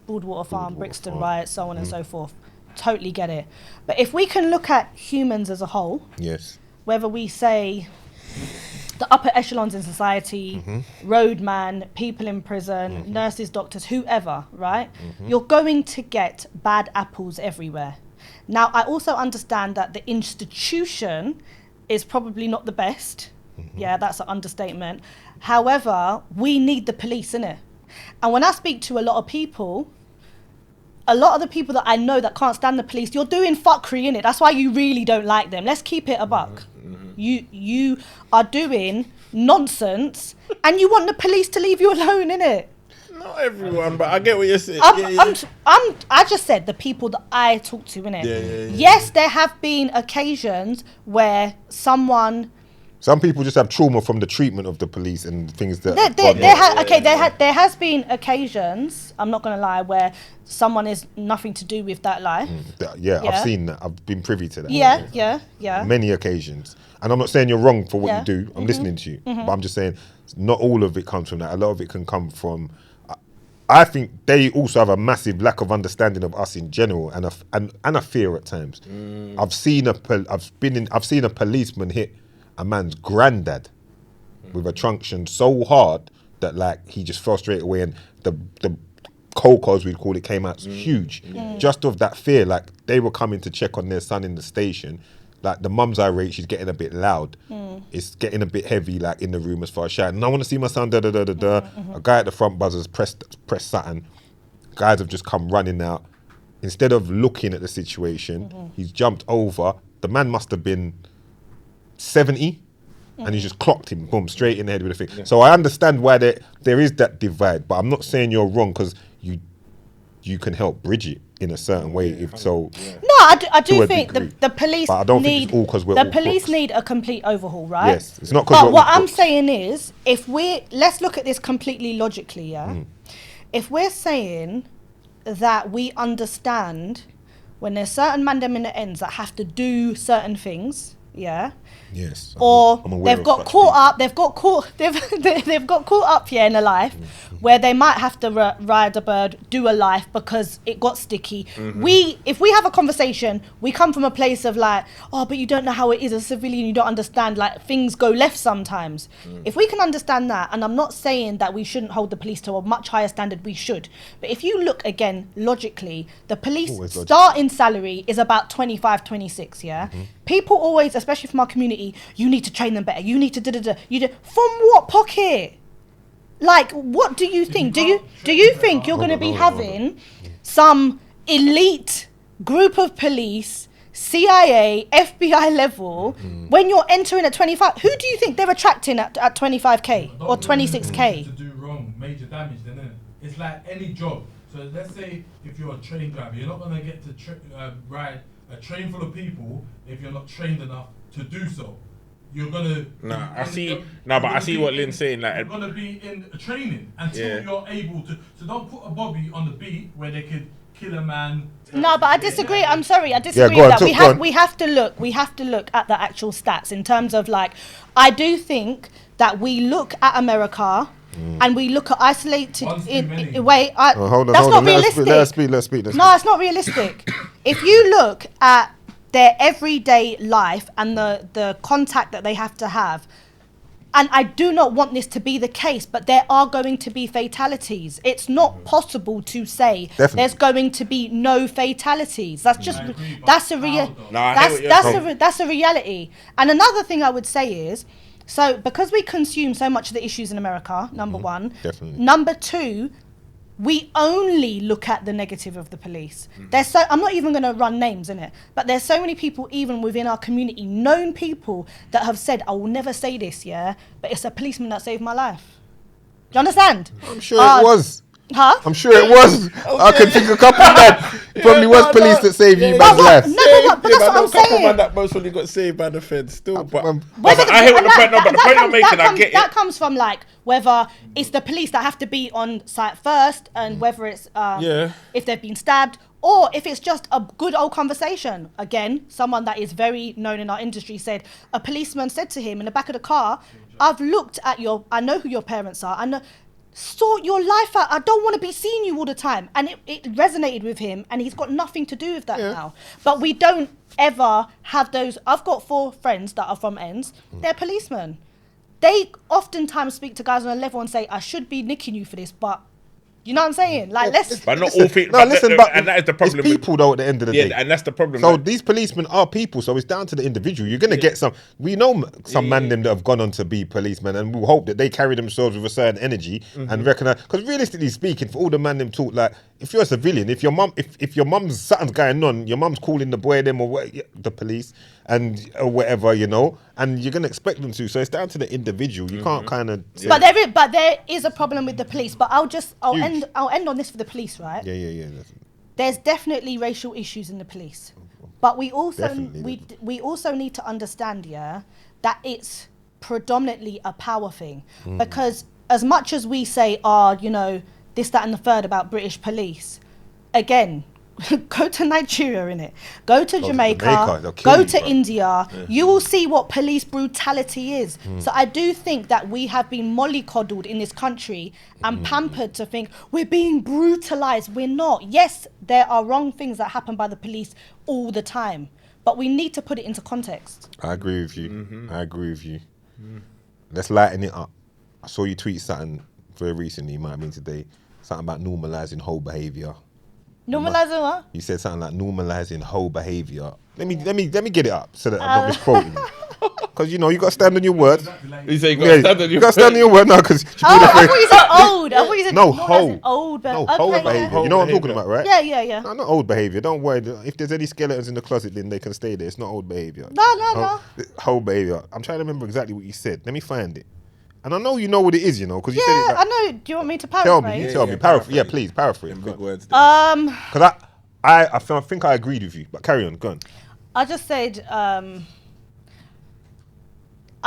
Broadwater Farm, Brixton riots, so on and so forth, totally get it. But if we can look at humans as a whole, yes, whether we say the upper echelons in society, roadman, people in prison, nurses, doctors, whoever, right? You're going to get bad apples everywhere. Now, I also understand that the institution is probably not the best. Yeah, that's an understatement. However, we need the police, innit? And when I speak to a lot of the people that I know that can't stand the police, you're doing fuckery, innit? That's why you really don't like them. Let's keep it a buck. You are doing nonsense and you want the police to leave you alone, innit? Not everyone, but I get what you're saying. I just said the people that I talk to, innit? Yes, there have been occasions where some people just have trauma from the treatment of the police and things that. There has been occasions, I'm not going to lie, where someone is nothing to do with that lie. I've seen that. I've been privy to that. Yeah. Many occasions. And I'm not saying you're wrong for what you do. I'm listening to you. But I'm just saying not all of it comes from that. A lot of it can come from. I think they also have a massive lack of understanding of us in general and a fear at times. I've seen a policeman hit a man's granddad with a truncheon so hard that like he just fell straight away, and the cold cause we'd call it came out huge. Just of that fear, like they were coming to check on their son in the station. Like the mum's irate, she's getting a bit loud. It's getting a bit heavy, like in the room as far as shouting. I want to see my son. Da da da da da. A guy at the front buzzers pressed something. Guys have just come running out. Instead of looking at the situation, he's jumped over. The man must have been 70, and he just clocked him, boom, straight in the head with a thing. So I understand why there is that divide, but I'm not saying you're wrong because you can help bridge it in a certain way. No, I do think the police but I don't think it's all because we're the all police crooks. need a complete overhaul, right? Yes, it's not because. But what I'm saying is, let's look at this completely logically, yeah. If we're saying that we understand when there's certain man them in the ends that have to do certain things, yeah. Yes. Or I'm aware they've of got such caught people. up. They've got caught up here in a life where they might have to ride a bird, do a life because it got sticky. If we have a conversation, we come from a place of like, oh, but you don't know how it is as a civilian. You don't understand. Like things go left sometimes. If we can understand that, and I'm not saying that we shouldn't hold the police to a much higher standard, we should. But if you look again logically, the police starting salary is about 25, 26. Yeah. People always, especially from our community, you need to train them better. You need to from what pocket? Like, what do you think? Do you think you're going to be having some elite group of police, CIA, FBI level when you're entering at 25? Who do you think they're attracting at 25k or 26k? To do wrong, major damage, then innit? It's like any job. So let's say if you're a train driver, you're not going to get to ride a train full of people if you're not trained enough to do so. You're gonna. I see what Lynn's saying. Like, you're gonna be in training until you're able to. So don't put a bobby on the beat where they could kill a man. No, but I disagree. I'm sorry, I disagree with that. We have to look. We have to look at the actual stats in terms of like. I do think that we look at America. And we look at isolated. Hold on. That's not realistic. Let's speak. No, it's not realistic. If you look at their everyday life and the contact that they have to have, and I do not want this to be the case, but there are going to be fatalities. It's not possible to say there's going to be no fatalities. That's just that's a reality. And another thing I would say is, so because we consume so much of the issues in America, number one. Definitely. Number two, we only look at the negative of the police. I'm not even going to run names in it, but there's so many people even within our community, known people that have said, I will never say this, but it's a policeman that saved my life. Do you understand? I'm sure it was. Huh? I'm sure it was. I can think a couple of that. Probably was police that saved you man's life. But that's what I'm saying. Man that most probably got saved by the feds still. But I hear what the point. But the point I'm making, I get it. That comes from like whether it's the police that have to be on site first, and whether it's if they've been stabbed, or if it's just a good old conversation. Again, someone that is very known in our industry said a policeman said to him in the back of the car, "I've looked at I know who your parents are, and sort your life out. I don't want to be seeing you all the time." And it resonated with him, and he's got nothing to do with that now. But we don't ever have those. I've got 4 friends that are from ends. They're policemen. They oftentimes speak to guys on a level and say, I should be nicking you for this, but you know what I'm saying? Like, But not all people. No, listen, but and that is the problem. It's people, though, at the end of the day. And that's the problem. So these policemen are people, so it's down to the individual. You're going to get some. We know some man them that have gone on to be policemen, and we'll hope that they carry themselves with a certain energy and recognize. Because realistically speaking, for all the man them talk, like if you're a civilian, if your mum's something's going on, your mum's calling the boy them or the police and or whatever, you know, and you're going to expect them to. So it's down to the individual. You can't kind of. But there is a problem with the police. But I'll end on this for the police, right? Yeah. There's definitely racial issues in the police, but we also we also need to understand, that it's predominantly a power thing. Because as much as we say, this, that, and the third about British police, again. Go to Nigeria, innit? Go to Jamaica, go to India. You will see what police brutality is. So I do think that we have been mollycoddled in this country and pampered to think we're being brutalized. We're not. Yes, there are wrong things that happen by the police all the time, but we need to put it into context. I agree with you. Let's lighten it up. I saw you tweet something very recently, it might have been today, something about normalizing whole behavior. Normalizing what? You said something like normalizing whole behavior. Let me get it up so that I'm not misquoting you. Because you got to stand on your word. You say you got to stand on your word. You got to stand on your word now because. I thought you said old. I thought you said whole. Old. Whole behavior. You know what I'm talking about, right? Yeah. No, not old behavior. Don't worry. If there's any skeletons in the closet, then they can stay there. It's not old behavior. No. Whole behavior. I'm trying to remember exactly what you said. Let me find it. And I know you know what it is, because you said it. I know. Do you want me to paraphrase? Tell me. Paraphrase. Yeah, please paraphrase. Big words. Because I think I agreed with you, but carry on. Go on. I just said I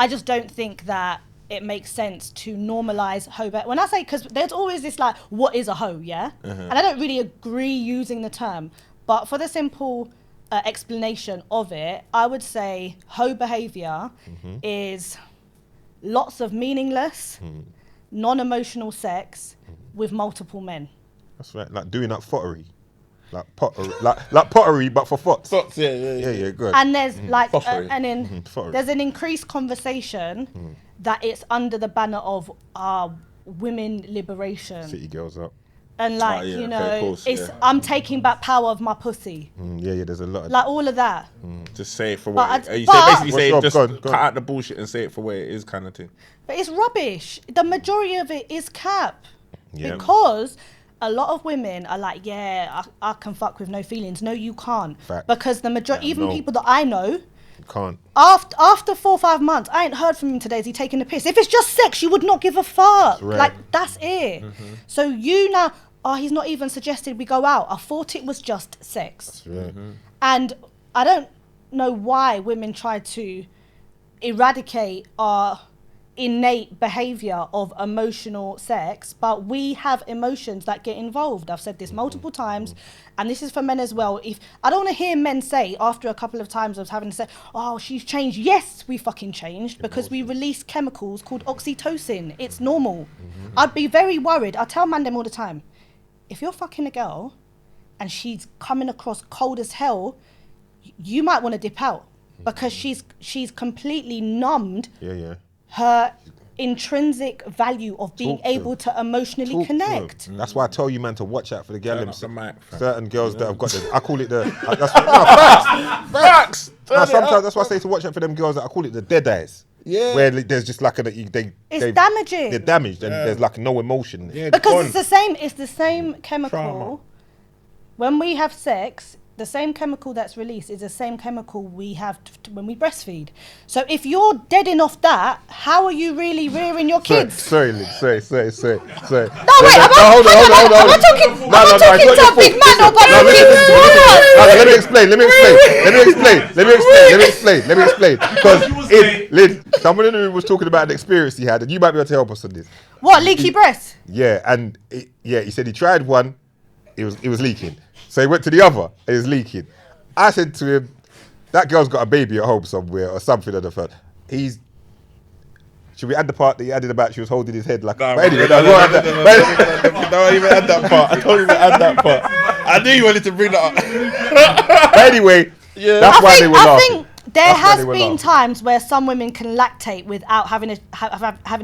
just don't think that it makes sense to normalize hoe. When I say, because there's always this like, what is a hoe? And I don't really agree using the term, but for the simple explanation of it, I would say hoe behavior is lots of meaningless, non-emotional sex with multiple men. That's right, like doing that pottery. Like pottery, like pottery, but for fots. Sots, yeah, good. And there's like, Pottery. and then there's an increased conversation that it's under the banner of women liberation. City girls up. And like, yeah, you okay, know, of course, it's yeah. I'm taking back power of my pussy. There's a lot of Like all of that. Just say it for But what I- you but- basically say. What's Just up? Go on. cut out the bullshit and say it for what it is, kind of thing. But it's rubbish. The majority of it is cap. Yeah. Because a lot of women are like, yeah, I can fuck with no feelings. No, you can't. Fact. Because the majority, even no. people that I know, You can't. after 4 or 5 months, I ain't heard from him today. Is he taking the piss? If it's just sex, you would not give a fuck. Right. Like, that's it. So you now, he's not even suggested we go out. I thought it was just sex. Right. And I don't know why women try to eradicate our innate behavior of emotional sex, but we have emotions that get involved. I've said this multiple times, and this is for men as well. If I don't want to hear men say after a couple of times of having to say, oh, she's changed. Yes, we fucking changed because we release chemicals called oxytocin. It's normal. I'd be very worried. I tell man them all the time, if you're fucking a girl and she's coming across cold as hell, you might want to dip out because she's completely numbed her intrinsic value of being able to emotionally connect. That's why I tell you, man, to watch out for the girl. Turn up the mic, fam. Certain girls that have got the. I call it the. Facts. No, sometimes that's why I say to watch out for them girls that I call it the dead eyes. Yeah. Where there's just like It's damaging. They're damaged and there's like no emotion. Yeah, Because it's the same chemical. Trauma. When we have sex, the same chemical that's released is the same chemical we have when we breastfeed. So if you're deading off that, how are you really rearing your kids? Sorry, Liv, sorry. No, wait, I'm not talking to a big man or but let me explain. Because Lynn, someone in the room was talking about the experience he had, and you might be able to help us on this. What, leaky breast? Yeah, and he said he tried one, it was leaking. So he went to the other, it was leaking. I said to him, that girl's got a baby at home somewhere or something of the fact. Should we add the part that he added about she was holding his head like... Nah, but anyway, don't even add that part. Don't even add that part. I knew you wanted to bring that up. But anyway, that's why they were laughing. I think there has been times where some women can lactate without having a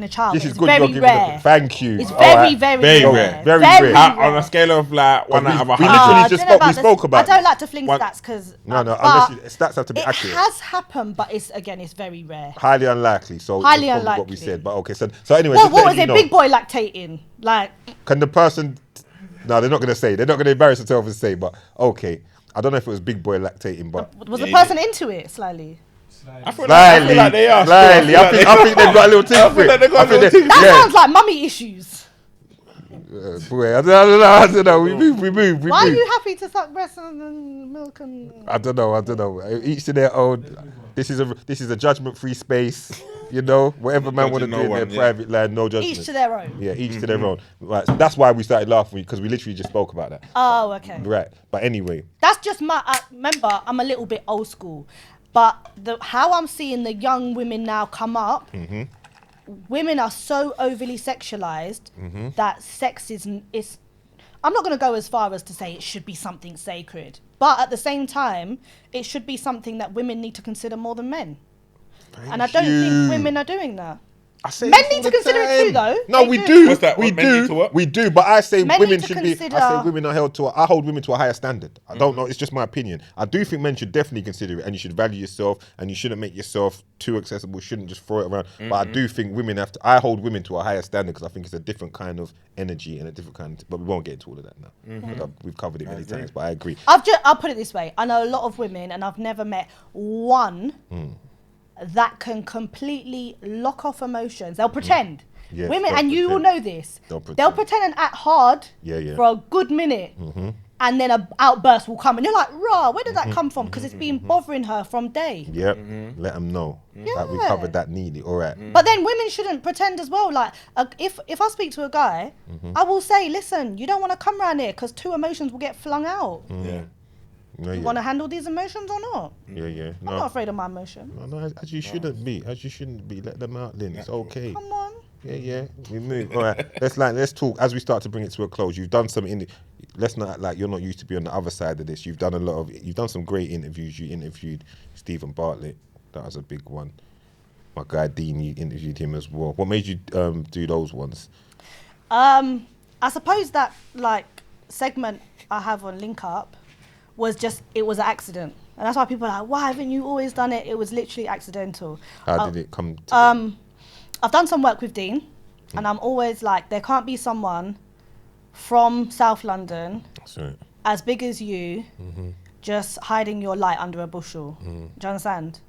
child. This is it's good. very rare. Thank you. It's very rare. Very rare. On a scale of like 1 out of 100. We literally we spoke about I don't like to fling stats because... No, unless stats have to be accurate. It has happened, but it's very rare. Highly unlikely. So Highly that's probably unlikely. what we said. But okay, so anyway. What was it? Big boy lactating? Like... Can the person... No, they're not going to say. They're not going to embarrass themselves and say, but okay. I don't know if it was big boy lactating, but... Was the person into it slightly? I feel like they are. Slightly. I think they've got a little thing for it. That sounds like mummy issues. Boy, I don't know. We move. Why are you happy to suck breast and milk and... I don't know. Each to their own. This is a judgment-free space. You know, whatever man want to do in their private land, no judgment. Each to their own. Yeah, each to their own. Right, so that's why we started laughing because we literally just spoke about that. Oh, okay. Right, but anyway. That's just remember, I'm a little bit old school, but how I'm seeing the young women now come up, women are so overly sexualized that sex is. I'm not going to go as far as to say it should be something sacred, but at the same time, it should be something that women need to consider more than men. And I don't think women are doing that. Men need to consider it too, though. No, we do. What's that? We do. But I say Men women need to should be. consider- I say women are held to. I hold women to a higher standard. I don't know. It's just my opinion. I do think men should definitely consider it, and you should value yourself, and you shouldn't make yourself too accessible. Shouldn't just throw it around. But I do think women have to. I hold women to a higher standard because I think it's a different kind of energy and a different kind. But we won't get into all of that now. We've covered it many times. But I agree. I'll put it this way. I know a lot of women, and I've never met one that can completely lock off emotions. They'll pretend. Yes, Women, they'll and you will pretend. know this. They'll pretend. They'll pretend and act hard for a good minute. And then an outburst will come. And you're like, rah, where did that come from? Because it's been bothering her from day. Yep. Let them know. Like we covered that neatly. All right. But then women shouldn't pretend as well. Like, if I speak to a guy, I will say, listen, you don't want to come around here because 2 emotions will get flung out. Yeah. Yeah, You want to handle these emotions or not? Yeah. I'm not afraid of my emotion. No, as you shouldn't be. As you shouldn't be. Let them out, Lynn. It's okay. Come on. Yeah. We move. All right. Let's talk. As we start to bring it to a close, you've done some let's not act like you're not used to be on the other side of this. You've done some great interviews. You interviewed Stephen Bartlett. That was a big one. My guy Dean, you interviewed him as well. What made you do those ones? I suppose that like segment I have on Link Up it was an accident. And that's why people are like, why haven't you always done it? It was literally accidental. How did it come to I've done some work with Dean, and I'm always like, there can't be someone from South London as big as you just hiding your light under a bushel. Do you understand?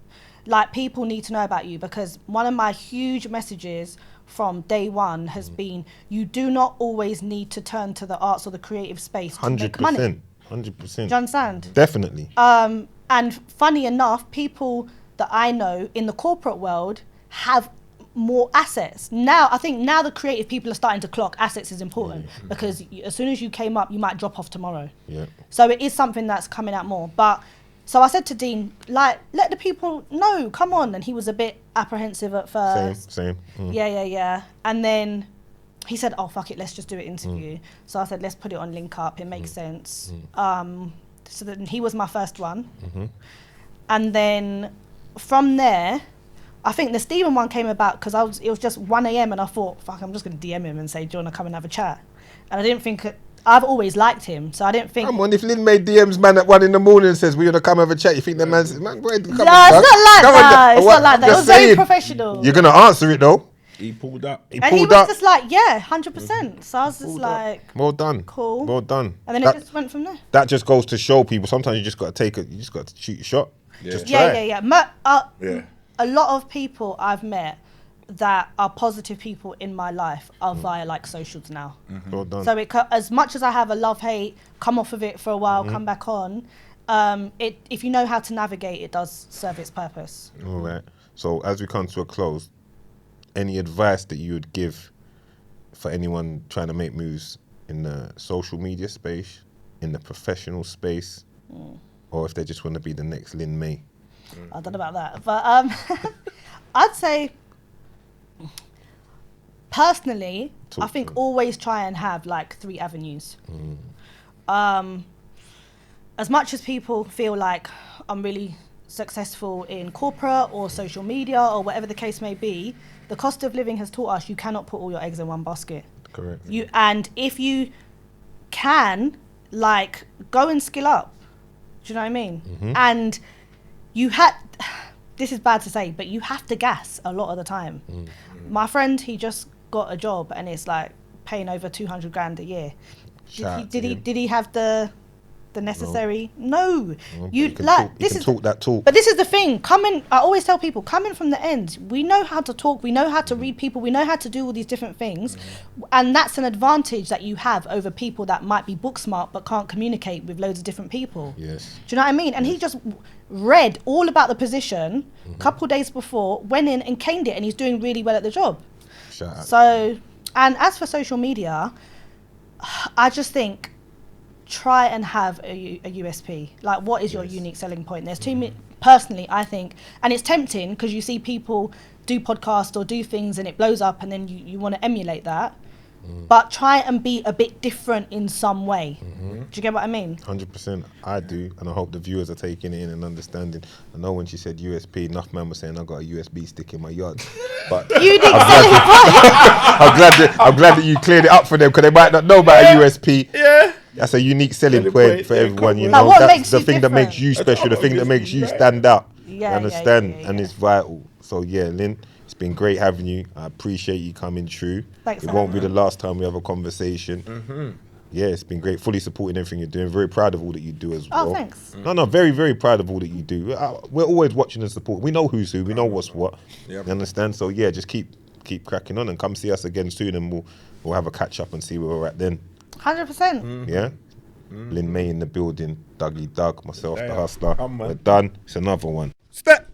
Like, people need to know about you, because one of my huge messages from day one has been, you do not always need to turn to the arts or the creative space to make money. 100%. Do you understand? Definitely. And funny enough, people that I know in the corporate world have more assets. Now, I think now the creative people are starting to clock assets is important, because as soon as you came up, you might drop off tomorrow. Yeah. So it is something that's coming out more. But so I said to Dean, like, let the people know, come on. And he was a bit apprehensive at first. Same. Yeah. And then he said, oh, fuck it, let's just do an interview. So I said, let's put it on Link Up. It makes sense. So then he was my first one. And then from there, I think the Stephen one came about because it was just 1 a.m. and I thought, fuck, I'm just going to DM him and say, do you want to come and have a chat? And I didn't think, I've always liked him, so I didn't think. Come on, if Lynn made DMs, man, at 1 a.m. and says, we want to come have a chat, you think the man's, man, boy, come No, it's not like that. It was very professional. You're going to answer it, though. He pulled up. He was just like, yeah, 100%. So I was just like, well done. Cool. Well done. And then it just went from there. That just goes to show people, sometimes you just got to shoot a shot. Just try. Yeah. A lot of people I've met that are positive people in my life are via like socials now. Well done. So as much as I have a love-hate, come off of it for a while, come back on, if you know how to navigate, it does serve its purpose. All right. So as we come to a close, any advice that you would give for anyone trying to make moves in the social media space, in the professional space, or if they just want to be the next Lynn May? I don't know about that, but I'd say personally, I think always try and have like 3 avenues. As much as people feel like I'm really successful in corporate or social media or whatever the case may be, the cost of living has taught us you cannot put all your eggs in one basket. Correct. And if you can, like, go and skill up. Do you know what I mean? And this is bad to say, but you have to gas a lot of the time. My friend, he just got a job and it's like paying over 200 grand a year. Did he have the necessary? No. You like this is talk that talk. But this is the thing. I always tell people, coming from the end, we know how to talk, we know how to read people, we know how to do all these different things, and that's an advantage that you have over people that might be book smart but can't communicate with loads of different people. Yes. Do you know what I mean? And he just read all about the position a couple of days before, went in and caned it, and he's doing really well at the job. So, and as for social media, I just think try and have a USP. Like, what is your unique selling point? There's too many, personally, I think, and it's tempting because you see people do podcasts or do things and it blows up and then you want to emulate that. But try and be a bit different in some way. Do you get what I mean? 100%. I do, and I hope the viewers are taking it in and understanding. I know when she said USP, enough man was saying I got a USB stick in my yard. But Unique selling point. I'm glad that you cleared it up for them because they might not know about a USP. Yeah. That's a unique selling point for everyone, you know. That's the thing that makes you special, the thing that makes you stand out. You understand? And it's vital. So yeah, Lynn, it's been great having you. I appreciate you coming through. Thanks. It won't be the last time we have a conversation. Yeah, it's been great. Fully supporting everything you're doing. Very proud of all that you do as well. Oh, thanks. No, very, very proud of all that you do. We're always watching and supporting. We know who's who. We know what's what. Yep. You understand? So yeah, just keep cracking on and come see us again soon, and we'll have a catch up and see where we're at then. 100%. Yeah. Lynn May in the building. Dougie Doug, myself, the hustler. We're done. It's another one. Step.